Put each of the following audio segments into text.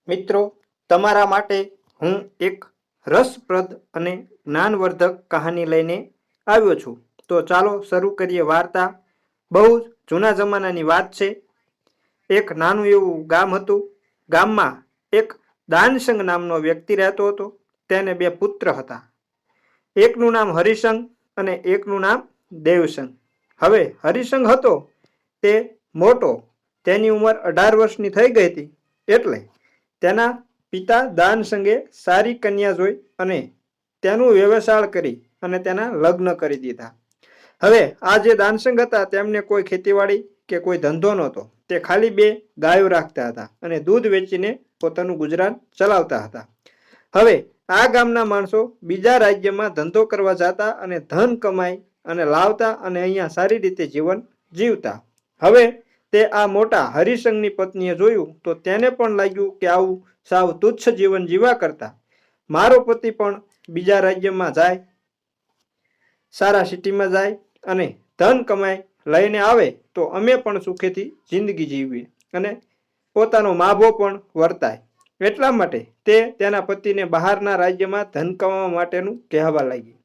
મિત્રો, તમારા માટે હું એક રસપ્રદ અને જ્ઞાનવર્ધક કહાની લઈને આવ્યો છું. તો ચાલો શરૂ કરીએ વાર્તા. બહુ જૂના જમાનાની વાત છે. એક નાનું એવું ગામ હતું. ગામમાં એક દાનસંગ નામનો વ્યક્તિ રહેતો હતો. તેને બે પુત્ર હતા. એકનું નામ હરિસંગ અને એકનું નામ દેવસંગ. હવે હરિસંગ હતો તે મોટો. તેની ઉંમર 18 વર્ષની થઈ ગઈ હતી. એટલે તેના પિતા દાનસંગે સારી કન્યા જોઈ અને તેનું વ્યવસાય કરી અને તેના લગ્ન કરી દીધા. હવે આ જે દાનસંગ હતા તેમને કોઈ ખેતીવાડી કે કોઈ ધંધો નહોતો. તે ખાલી 2 ગાયો રાખતા હતા અને દૂધ વેચીને પોતાનું ગુજરાન ચલાવતા હતા. હવે આ ગામના માણસો બીજા રાજ્યમાં ધંધો કરવા જતા અને ધન કમાઈ અને લાવતા અને અહીંયા સારી રીતે જીવન જીવતા. હવે તે આ મોટા હરિસંગની પત્નીએ જોયું તો તેને પણ લાગ્યું કે આવું સાવ તુચ્છ જીવન જીવા કરતા મારો પતિ પણ બીજા રાજ્યમાં જાય, સારા સિટીમાં જાય અને ધન કમાઈ લઈને આવે તો અમે પણ સુખેથી જિંદગી જીવીએ અને પોતાનો માભો પણ વર્તાય. એટલા માટે તે તેના પતિને બહારના રાજ્યમાં ધન કમાવા માટેનું કહેવા લાગી.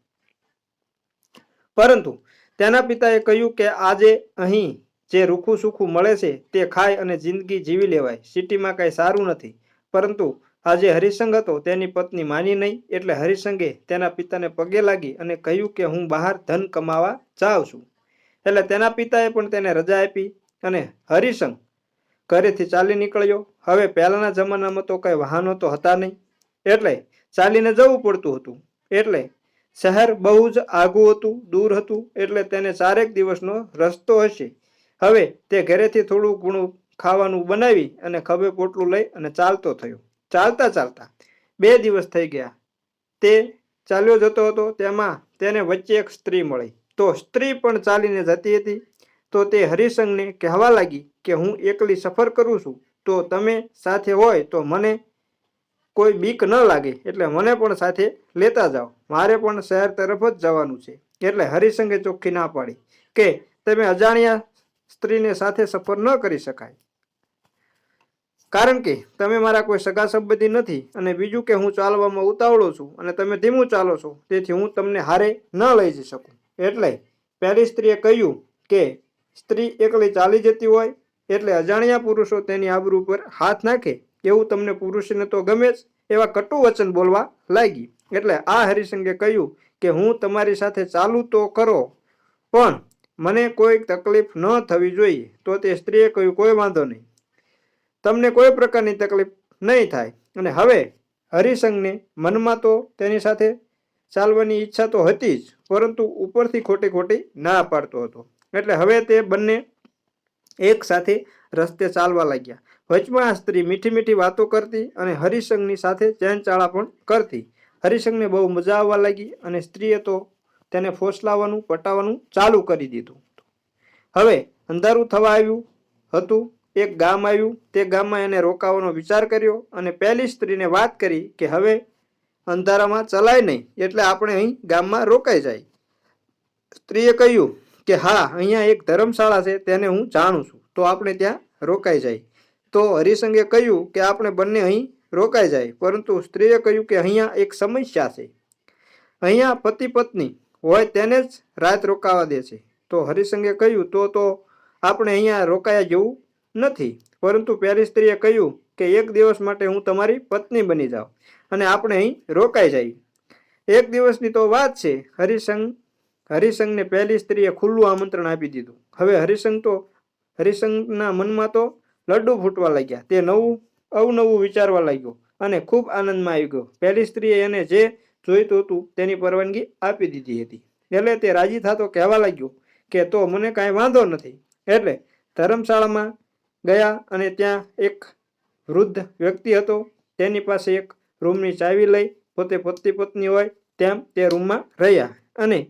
પરંતુ તેના પિતાએ કહ્યું કે આજે અહીં જે રૂખું સુખું મળે છે તે ખાઈ અને જિંદગી જીવી લેવાય, સિટીમાં કાંઈ સારું નથી. પરંતુ આજે હરિસંગ હતો તેની પત્ની માની નહીં. એટલે હરિસંગે તેના પિતાને પગે લાગી અને કહ્યું કે હું બહાર ધન કમાવા જાઉં છું. એટલે તેના પિતાએ પણ તેને રજા આપી અને હરિસંગ ઘરેથી ચાલી નીકળ્યો. હવે પહેલાના જમાનામાં તો કઈ વાહનો તો હતા નહીં એટલે ચાલીને જવું પડતું હતું. એટલે શહેર બહુ જ આઘું હતું, દૂર હતું. એટલે તેને 4 દિવસનો રસ્તો હશે. હવે તે ઘરેથી થોડું ઘણું ખાવાનું બનાવી અને ખભે પોટલું લઈ અને ચાલતો થયો. ચાલતા ચાલતા 2 દિવસ થઈ ગયા. તે ચાલ્યો જતો હતો. તેમાં તેને વચ્ચે એક સ્ત્રી મળી. તો સ્ત્રી પણ ચાલીને જતી હતી. તો તે હરિસંગને કહેવા લાગી કે હું એકલી સફર કરું છું, તો તમે સાથે હોય તો મને કોઈ બીક ન લાગે, એટલે મને પણ સાથે લેતા જાઓ. મારે પણ શહેર તરફ જ જવાનું છે. એટલે હરિસંગે ચોખ્ખી ના પાડી કે તમે અજાણ્યા સ્ત્રીને સાથે સફર ન કરી શકાય, કારણ કે તમે મારા કોઈ સગા સંબંધી નથી અને બીજું કે હું ચાલવામાં ઉતાવળો છું અને તમે ધીમું ચાલો છો, તેથી હું તમને હારે ન લઈ જઈ શકું. એટલે પહેલી સ્ત્રીએ કહ્યું કે સ્ત્રી એકલી ચાલી જતી હોય એટલે અજાણ્યા પુરુષો તેની આબરૂ પર હાથ નાખે એવું તમને પુરુષને તો ગમે જ. એવા કટુ વચન બોલવા લાગી. એટલે આ હરિસંગે કહ્યું કે હું તમારી સાથે ચાલું તો કરો પણ મને કોઈ તકલીફ ન થવી જોઈએ. તો તે સ્ત્રીએ કહ્યું કોઈ વાંધો નહીં, તમને કોઈ પ્રકારની તકલીફ નહીં થાય. અને હવે હરિસંગને મનમાં તો તેની સાથે ચાલવાની ઈચ્છા તો હતી જ, પરંતુ ઉપરથી ખોટી ના પાડતો હતો. એટલે હવે તે બંને એક સાથે રસ્તે ચાલવા લાગ્યા. વચમાં આ સ્ત્રી મીઠી મીઠી વાતો કરતી અને હરિસંગની સાથે ચહેનચાળા પણ કરતી. હરિસંગને બહુ મજા આવવા લાગી અને સ્ત્રીએ તો તેને ફોસલાવાનું પટાવવાનું ચાલુ કરી દીધું. હવે અંધારું થવા આવ્યું હતું. એક ગામ આવ્યું. તે ગામમાં એને રોકાવાનો વિચાર કર્યો અને પહેલી સ્ત્રીને વાત કરી કે હવે અંધારામાં ચલાય નહીં, એટલે આપણે અહીં ગામમાં રોકાઈ જાય. સ્ત્રીએ કહ્યું કે હા, અહીંયા એક ધર્મશાળા છે, તેને હું જાણું છું, તો આપણે ત્યાં રોકાઈ જાય. તો હરિસંગે કહ્યું કે આપણે બંને અહીં રોકાઈ જાય. પરંતુ સ્ત્રીએ કહ્યું કે અહીંયા એક સમસ્યા છે. અહીંયા પતિ પત્ની હોય તેને જ રાત રોકાવા દે છે. તો હરિસંગે કહ્યું તો આપણે અહીંયા રોકાયા જેવું નથી. પરંતુ પહેલી સ્ત્રીએ કહ્યું કે 1 દિવસ માટે હું તમારી પત્ની બની જાઉં અને આપણે અહીં રોકાઈ જઈએ. 1 દિવસની તો વાત છે. હરિસંગને પહેલી સ્ત્રીએ ખુલ્લું આમંત્રણ આપી દીધું. હવે હરિસંગના મનમાં તો લડ્ડુ ફૂટવા લાગ્યા. તે અવનવું વિચારવા લાગ્યો અને ખૂબ આનંદમાં આવી ગયો. પહેલી સ્ત્રીએ એને જે જોઈતું હતું તેની પરવાનગી આપી દીધી હતી. એટલે તે રાજી થતો કહેવા લાગ્યો કે તો મને કાંઈ વાંધો નથી. એટલે ધર્મશાળામાં ગયા અને ત્યાં એક વૃદ્ધ વ્યક્તિ હતો. તેની પાસે એક રૂમની ચાવી લઈ પોતે પતિ પત્ની હોય તેમ તે રૂમમાં રહ્યા અને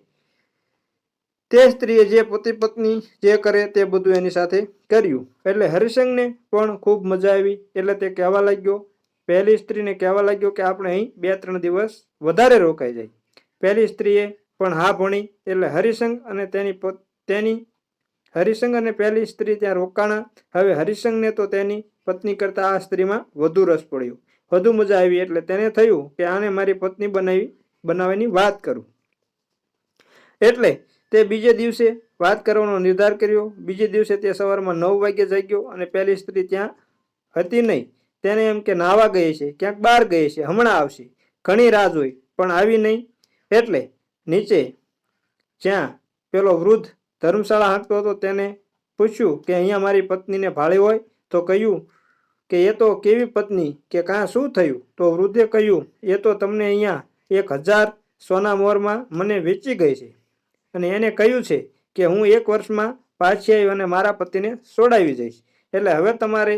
તે સ્ત્રીએ જે પતિ પત્ની જે કરે તે બધું એની સાથે કર્યું. એટલે હરિસંગને પણ ખૂબ મજા આવી. એટલે તે કહેવા લાગ્યો, પહેલી સ્ત્રીને કહેવા લાગ્યો કે આપણે અહીં 2-3 દિવસ વધારે રોકાઈ જાય. પહેલી સ્ત્રીએ પણ હા ભણી. એટલે હરિસંગ અને પહેલી સ્ત્રી ત્યાં રોકાણા. હવે હરિસંગને તો તેની પત્ની કરતાં આ સ્ત્રીમાં વધુ રસ પડ્યો, વધુ મજા આવી. એટલે તેને થયું કે આને મારી પત્ની બનાવવાની વાત કરું. એટલે તે બીજે દિવસે વાત કરવાનો નિર્ધાર કર્યો. બીજે દિવસે તે સવારમાં 9 વાગે જાગ્યો અને પેલી સ્ત્રી ત્યાં હતી નહીં. તેને એમ કે નાહવા ગઈ છે, ક્યાંક બહાર ગઈ છે, હમણાં આવશે. ઘણી રાહ જોઈ પણ આવી નહીં. એટલે નીચે જ્યાં પેલો વૃદ્ધ ધર્મશાળા હાંકતો હતો તેને પૂછ્યું કે અહીંયા મારી પત્નીને ભાળી હોય? તો કહ્યું કે એ તો કેવી પત્ની, કે કાં શું થયું? તો વૃદ્ધે કહ્યું એ તો તમને અહીંયા 1000 સોના મોરમાં મને વેચી ગઈ છે અને એને કહ્યું છે કે હું 1 વર્ષમાં પાછી આવી અને મારા પતિને છોડાવી જઈશ. એટલે હવે તમારે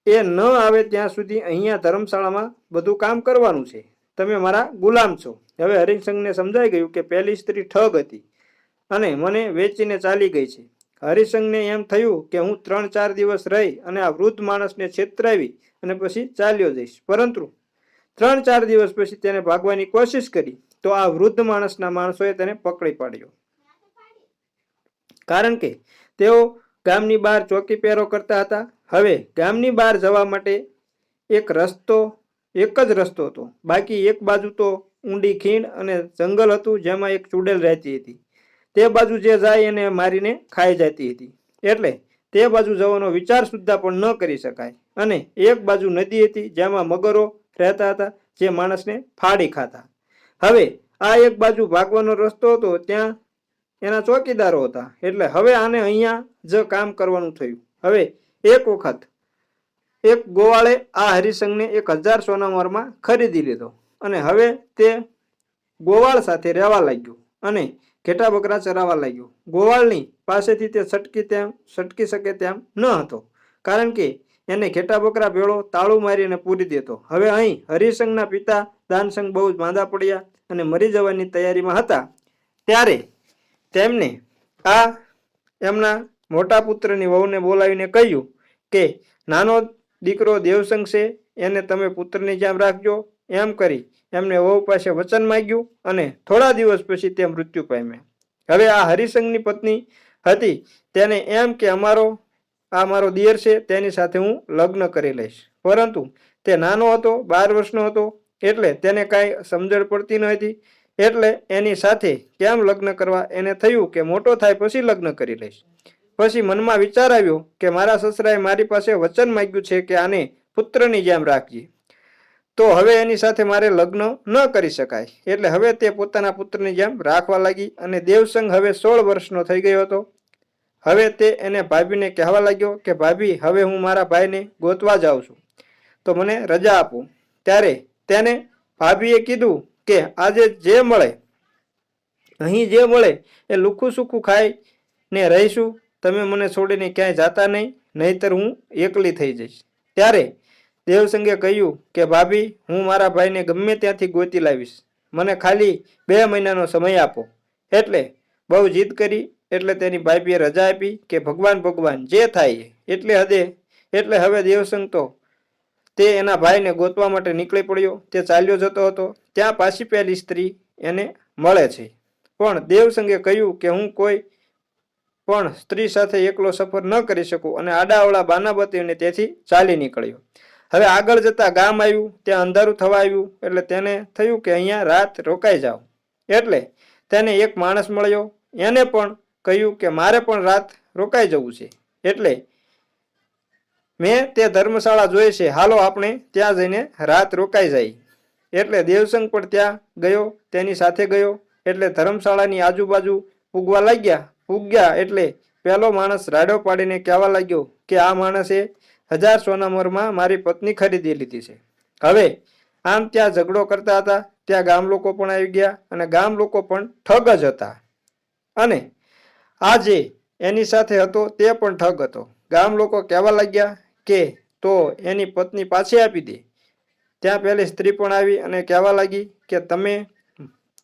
એ ન આવે ત્યાં સુધી અહીંયા ધર્મશાળામાં બધું કામ કરવાનું છે. તમે મારા ગુલામ છો. હવે હરિસંઘને સમજાઈ ગયું કે પહેલી સ્ત્રી ઠગ હતી અને મને વેચીને ચાલી ગઈ છે. હરિસંઘને એમ થયું કે હું 3-4 દિવસ રહી અને આ વૃદ્ધ માણસને છેતરાવી અને પછી ચાલ્યો જઈશ. પરંતુ 3-4 દિવસ પછી તેને ભાગવાની કોશિશ કરી તો આ વૃદ્ધ માણસના માણસોએ તેને પકડી પાડ્યો. કારણ કે તેઓ ગામની બહાર ચોકી પહેરો કરતા હતા. હવે ગામની બહાર જવા માટે એક જ રસ્તો હતો. બાકી એક બાજુ તો ઊંડી ખીણ અને જંગલ હતું જેમાં એક ચૂડેલ રહેતી હતી. તે બાજુ જે જાય એને મારીને ખાઈ જતી હતી. એટલે તે બાજુ જવાનો વિચાર સુદ્ધા પણ ન કરી શકાય. અને એક બાજુ નદી હતી જેમાં મગરો રહેતા હતા જે માણસને ફાડી ખાતા. હવે આ એક બાજુ ભાગવાનો રસ્તો હતો, ત્યાં એના ચોકીદારો હતા. એટલે હવે આને અહીંયા જ કામ કરવાનું થયું. હવે એક વખત એક ગોવાળે આ હરિસંઘને 1000 સોના મોરમાં ખરીદી લીધો અને હવે તે ગોવાળ સાથે રહેવા લાગ્યો અને ઘેટા બકરા ચરાવવા લાગ્યો. ગોવાળની પાસેથી તે સટકી શકે તેમ ન હતો, કારણ કે એને ઘેટા બકરા ભેળો તાળું મારીને પૂરી દેતો. હવે અહીં હરિસંઘના પિતા દાનસંઘ બહુ જ માંદા પડ્યા અને મરી જવાની તૈયારીમાં હતા. ત્યારે તેમને આ એમના મોટા પુત્રની વહુને બોલાવીને કહ્યું કે નાનો દીકરો દેવસંઘ છે, એને તમે પુત્રની જેમ રાખજો. એમ કરી એમને વહુ પાસે વચન માંગ્યું અને થોડા દિવસ પછી તે મૃત્યુ પામ્યા. હવે આ હરિસંઘની પત્ની હતી, તેને એમ કે મારો દિયર છે, તેની સાથે હું લગ્ન કરી લઈશ. પરંતુ તે નાનો હતો, 12 વર્ષનો હતો, એટલે તેને કાંઈ સમજણ પડતી ન હતી. એટલે એની સાથે કેમ લગ્ન કરવા એને થયું કે મોટો થાય પછી લગ્ન કરી લઈશ. પછી મનમાં વિચાર આવ્યો કે મારા સસરાએ મારી પાસે વચન માંગ્યું છે કે આને પુત્રની જેમ રાખજે, તો હવે એની સાથે મારે લગ્ન ન કરી શકાય. એટલે હવે તે પોતાના પુત્રની જેમ રાખવા લાગી. અને દેવસંઘ હવે 16 વર્ષનો થઈ ગયો હતો. હવે તે એને ભાભીને કહેવા લાગ્યો કે ભાભી, હવે હું મારા ભાઈને ગોતવા જાઉં છું, તો મને રજા આપો. ત્યારે તેને ભાભીએ કીધું કે આજે અહીં જે મળે એ લુખું સુખું ખાઈને રહીશું. તમે મને છોડીને ક્યાંય જાતા નહીં, નહીતર હું એકલી થઈ જઈશ. ત્યારે દેવસંગે કહ્યું કે ભાભી, હું મારા ભાઈને ગમે ત્યાંથી ગોતી લાવીશ, મને ખાલી 2 મહિનાનો સમય આપો. એટલે બહુ જીદ કરી. એટલે તેની ભાભીએ રજા આપી કે ભગવાન જે થાય એટલે હદે. એટલે હવે દેવસંગ તો તે એના ભાઈને ગોતવા માટે નીકળી પડ્યો. તે ચાલ્યો જતો હતો, ત્યાં પાછી પહેલી સ્ત્રી એને મળે છે. પણ દેવસંગે કહ્યું કે હું કોઈ પણ સ્ત્રી સાથે એકલો સફર ન કરી શકું અને આડાઅવળા બાના બતાવીને તેથી ચાલી નીકળ્યો. હવે આગળ જતા ગામ આવ્યું, ત્યાં અંધારું થવા આવ્યું. એટલે તેને થયું કે અહીંયા રાત રોકાઈ જાવ. એટલે તેને એક માણસ મળ્યો. એને પણ કહ્યું કે મારે પણ રાત રોકાઈ જવું છે, એટલે મેં તે ધર્મશાળા જોઈ છે, હાલો આપણે ત્યાં જઈને રાત રોકાઈ જાય. એટલે દેવસંગ પણ ત્યાં ગયો, તેની સાથે ગયો. એટલે ધર્મશાળાની આજુબાજુ પૂગ્યા એટલે પહેલો માણસ રાડો પાડીને કહેવા લાગ્યો કે આ માણસે 1000 સોના મોરમાં મારી પત્ની ખરીદી લીધી છે. હવે આમ ત્યાં ઝઘડો કરતા હતા. ત્યાં ગામ લોકો પણ આવી ગયા અને ગામ લોકો પણ ઠગ જ હતા અને આ જે એની સાથે હતો તે પણ ઠગ હતો. ગામ લોકો કહેવા લાગ્યા કે તો એની પત્ની પાછી આપી દે. ત્યાં પેલી સ્ત્રી પણ આવી અને કહેવા લાગી કે તમે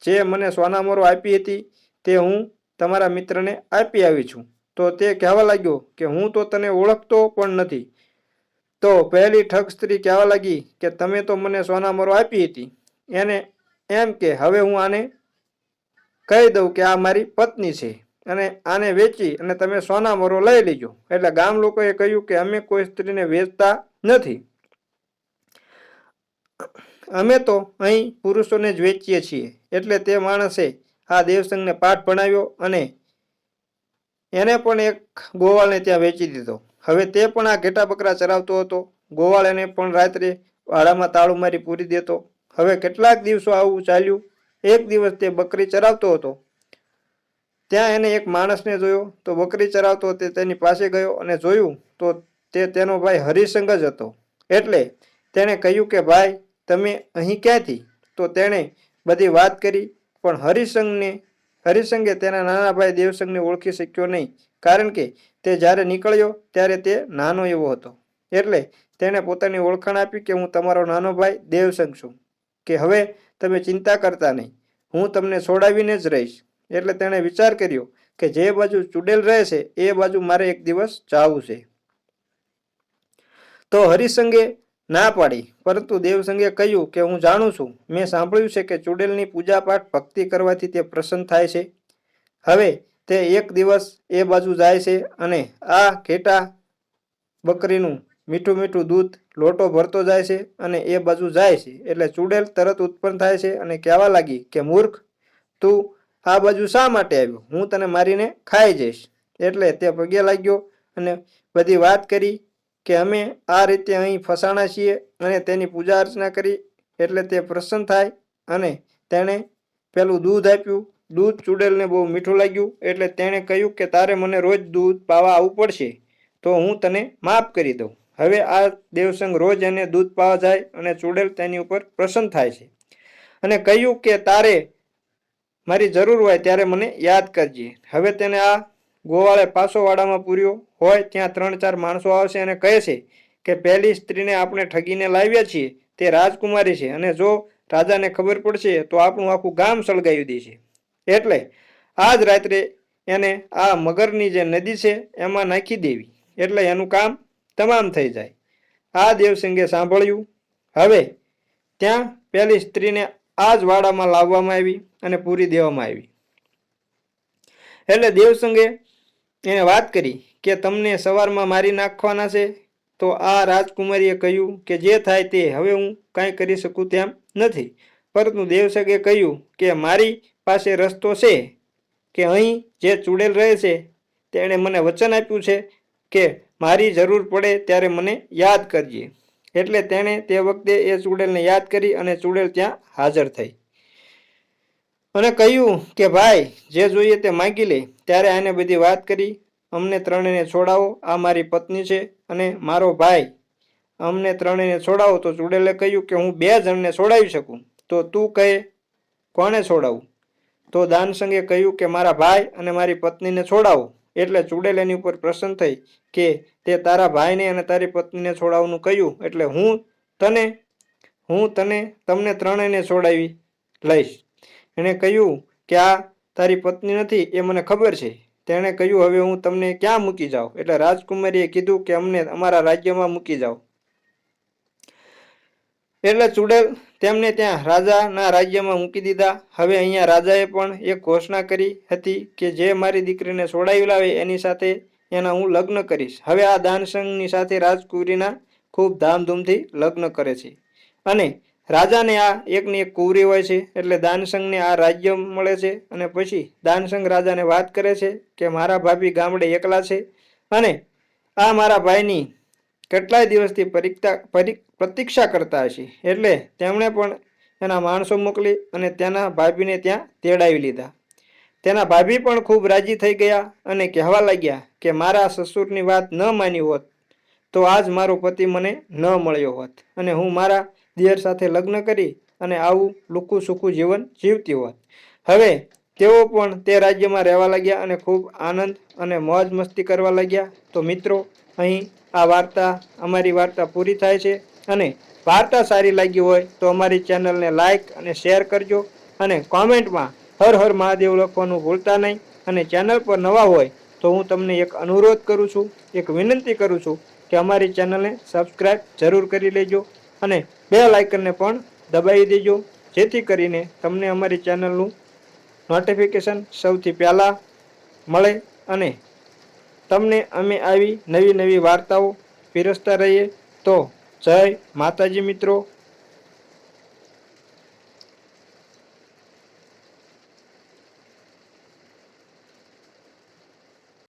જે મને સોનામોરો આપી હતી તે હું તમારા મિત્રને આપી આવી છું. તો તે કહેવા લાગ્યો કે હું તો તને ઓળખતો પણ નથી. તો પહેલી ઠગ સ્ત્રી કહેવા લાગી કે તમે તો મને સોનામોરો આપી હતી. એને એમ કે હવે હું આને કહી દઉં કે આ મારી પત્ની છે. અને આને વેચી અને તમે સોના મરો લઈ લેજો. એટલે ગામ લોકોએ કહ્યું કે અમે કોઈ સ્ત્રીને વેચતા નથી, અમે તો અહીં પુરુષોને જ વેચીએ છીએ. એટલે તે માણસે આ દેવસંગને પાઠ ભણાવ્યો અને એને પણ એક ગોવાળને ત્યાં વેચી દીધો. હવે તે પણ આ ઘેટા બકરા ચરાવતો હતો. ગોવાળ એને પણ રાત્રે વાડામાં તાળું મારી પૂરી દેતો. હવે કેટલાક દિવસો આવું ચાલ્યું. એક દિવસ તે બકરી ચરાવતો હતો, ત્યાં એને એક માણસને જોયો તો બકરી ચરાવતો તે તેની પાસે ગયો અને જોયું તો તે તેનો ભાઈ હરિસંગ જ હતો. એટલે તેણે કહ્યું કે ભાઈ તમે અહીં ક્યાંથી? તો તેણે બધી વાત કરી, પણ હરિસંગે તેના નાના ભાઈ દેવસંગને ઓળખી શક્યો નહીં, કારણ કે તે જ્યારે નીકળ્યો ત્યારે તે નાનો એવો હતો. એટલે તેણે પોતાની ઓળખાણ આપી કે હું તમારો નાનો ભાઈ દેવસંગ છું, કે હવે તમે ચિંતા કરતા નહીં, હું તમને છોડાવીને જ રહીશ. એટલે તેણે વિચાર કર્યો કે જે બાજુ ચુડેલ રહે છે એ બાજુ મારે એક દિવસ જવું છે. તો હરિસંગે ના પાડી, પરંતુ દેવસંગે કહ્યું કે હું જાણું છું, મેં સાંભળ્યું છે કે ચુડેલની પૂજાપાઠ ભક્તિ કરવાથી તે પ્રસન્ન થાય છે. હવે તે એક દિવસ એ બાજુ જાય છે અને આ ઘેટા બકરીનું મીઠું મીઠું દૂધ લોટો ભરતો જાય છે અને એ બાજુ જાય છે. એટલે ચુડેલ તરત ઉત્પન્ન થાય છે અને કહેવા લાગી કે મૂર્ખ, તું આ બાજુ શા માટે આવ્યો? હું તને મારીને ખાઈ જઈશ. એટલે તે પગે લાગ્યો અને બધી વાત કરી કે અમે આ રીતે અહીં ફસાણા છીએ અને તેની પૂજા અર્ચના કરી. એટલે તે પ્રસન્ન થાય અને તેણે પેલું દૂધ આપ્યું. દૂધ ચુડેલને બહુ મીઠું લાગ્યું. એટલે તેણે કહ્યું કે તારે મને રોજ દૂધ પાવા આવવું પડશે, તો હું તને માફ કરી દઉં. હવે આ દેવસંગ રોજ એને દૂધ પાવા જાય અને ચુડેલ તેની ઉપર પ્રસન્ન થાય છે અને કહ્યું કે તારે મારી જરૂર હોય ત્યારે મને યાદ કરજે. હવે તેને આ ગોવાળે પાછો વાડામાં પૂર્યો હોય ત્યાં 3-4 માણસો આવશે અને કહે છે કે પહેલી સ્ત્રીને આપણે ઠગીને લાવ્યા છીએ તે રાજકુમારી છે, અને જો રાજાને ખબર પડશે તો આપણું આખું ગામ સળગાવી દેશે. એટલે આજ રાત્રે એને આ મગરની જે નદી છે એમાં નાખી દેવી, એટલે એનું કામ તમામ થઈ જાય. આ દેવસિંગે સાંભળ્યું. હવે ત્યાં પેલી સ્ત્રીને આ જ વાડામાં લાવવામાં આવી અને પૂરી દેવામાં આવી. એટલે દેવસંગે એને વાત કરી કે તમને સવારમાં મારી નાખવાના છે. તો આ રાજકુમારીએ કહ્યું કે જે થાય તે, હવે હું કાંઈ કરી શકું તેમ નથી. પરંતુ દેવસંગે કહ્યું કે મારી પાસે રસ્તો છે, કે અહીં જે ચુડેલ રહે છે તેણે મને વચન આપ્યું છે કે મારી જરૂર પડે ત્યારે મને યાદ કરજે. એટલે તેણે તે વખતે એ ચુડેલને યાદ કરી અને ચુડેલ ત્યાં હાજર થઈ અને કહ્યું કે ભાઈ જે જોઈએ તે માગી લે. ત્યારે આને બધી વાત કરી, અમને ત્રણેયને છોડાવો, આ મારી પત્ની છે અને મારો ભાઈ, અમને ત્રણેયને છોડાવો. તો ચુડેલે કહ્યું કે હું 2 જણને છોડાવી શકું, તો તું કહે કોને છોડાવું? તો દાનસંગે કહ્યું કે મારા ભાઈ અને મારી પત્નીને છોડાવો. એટલે ચુડેલ એની ઉપર પ્રસન્ન થઈ કે તે તારા ભાઈને અને તારી પત્નીને છોડાવવાનું કહ્યું, એટલે હું તમને ત્રણેયને છોડાવી લઈશ. એણે કહ્યું કે આ તારી પત્ની નથી એ મને ખબર છે. તેણે કહ્યું હવે હું તમને ક્યાં મૂકી જાઉં? એટલે રાજકુમારીએ કીધું કે અમને અમારા રાજ્યમાં મૂકી જાઓ. એટલે ચુડેલ તેમને ત્યાં રાજાના રાજ્યમાં મૂકી દીધા. હવે અહીંયા રાજાએ પણ એક ઘોષણા કરી હતી કે જે મારી દીકરીને છોડાવી લાવે એની સાથે એના હું લગ્ન કરીશ. હવે આ દાનસંગની સાથે રાજકુંવરીના ખૂબ ધામધૂમથી લગ્ન કરે છે અને રાજાને આ એકની એક કુંવરી હોય છે. એટલે દાનસંગને આ રાજ્ય મળે છે અને પછી દાનસંગ રાજાને વાત કરે છે કે મારા ભાભી ગામડે એકલા છે અને આ મારા ભાઈની કેટલાય દિવસથી પ્રતીક્ષા કરતા હશે. એટલે તેમણે પણ એના માણસો મોકલી અને તેના ભાભીને ત્યાં તેડાવી લીધા. તેના ભાભી પણ ખૂબ રાજી થઈ ગયા અને કહેવા લાગ્યા કે મારા સસુરની વાત ન માની હોત તો આજ મારો પતિ મને ન મળ્યો હોત અને હું મારા દિયર સાથે લગ્ન કરી અને આવું લુખું સુખું જીવન જીવતી હોત. હવે તેઓ પણ તે રાજ્યમાં રહેવા લાગ્યા અને ખૂબ આનંદ અને મોજ મસ્તી કરવા લાગ્યા. તો મિત્રો, અહીં અમારી વાર્તા પૂરી થાય છે અને વાર્તા સારી લાગી હોય તો અમારી ચેનલને લાઈક અને શેર કરજો અને કોમેન્ટમાં હર હર મહાદેવ લખવાનું ભૂલતા નહીં. અને ચેનલ પર નવા હોય તો હું તમને એક અનુરોધ કરું છું, એક વિનંતી કરું છું કે અમારી ચેનલને સબસ્ક્રાઈબ જરૂર કરી લેજો અને બેલ આઇકનને પણ દબાવી દેજો, જેથી કરીને તમને અમારી ચેનલનું નોટિફિકેશન સૌથી પહેલાં મળે અને તમને અમે આવી નવી નવી વાર્તાઓ પીરસતા રહીએ. તો જય માતાજી મિત્રો.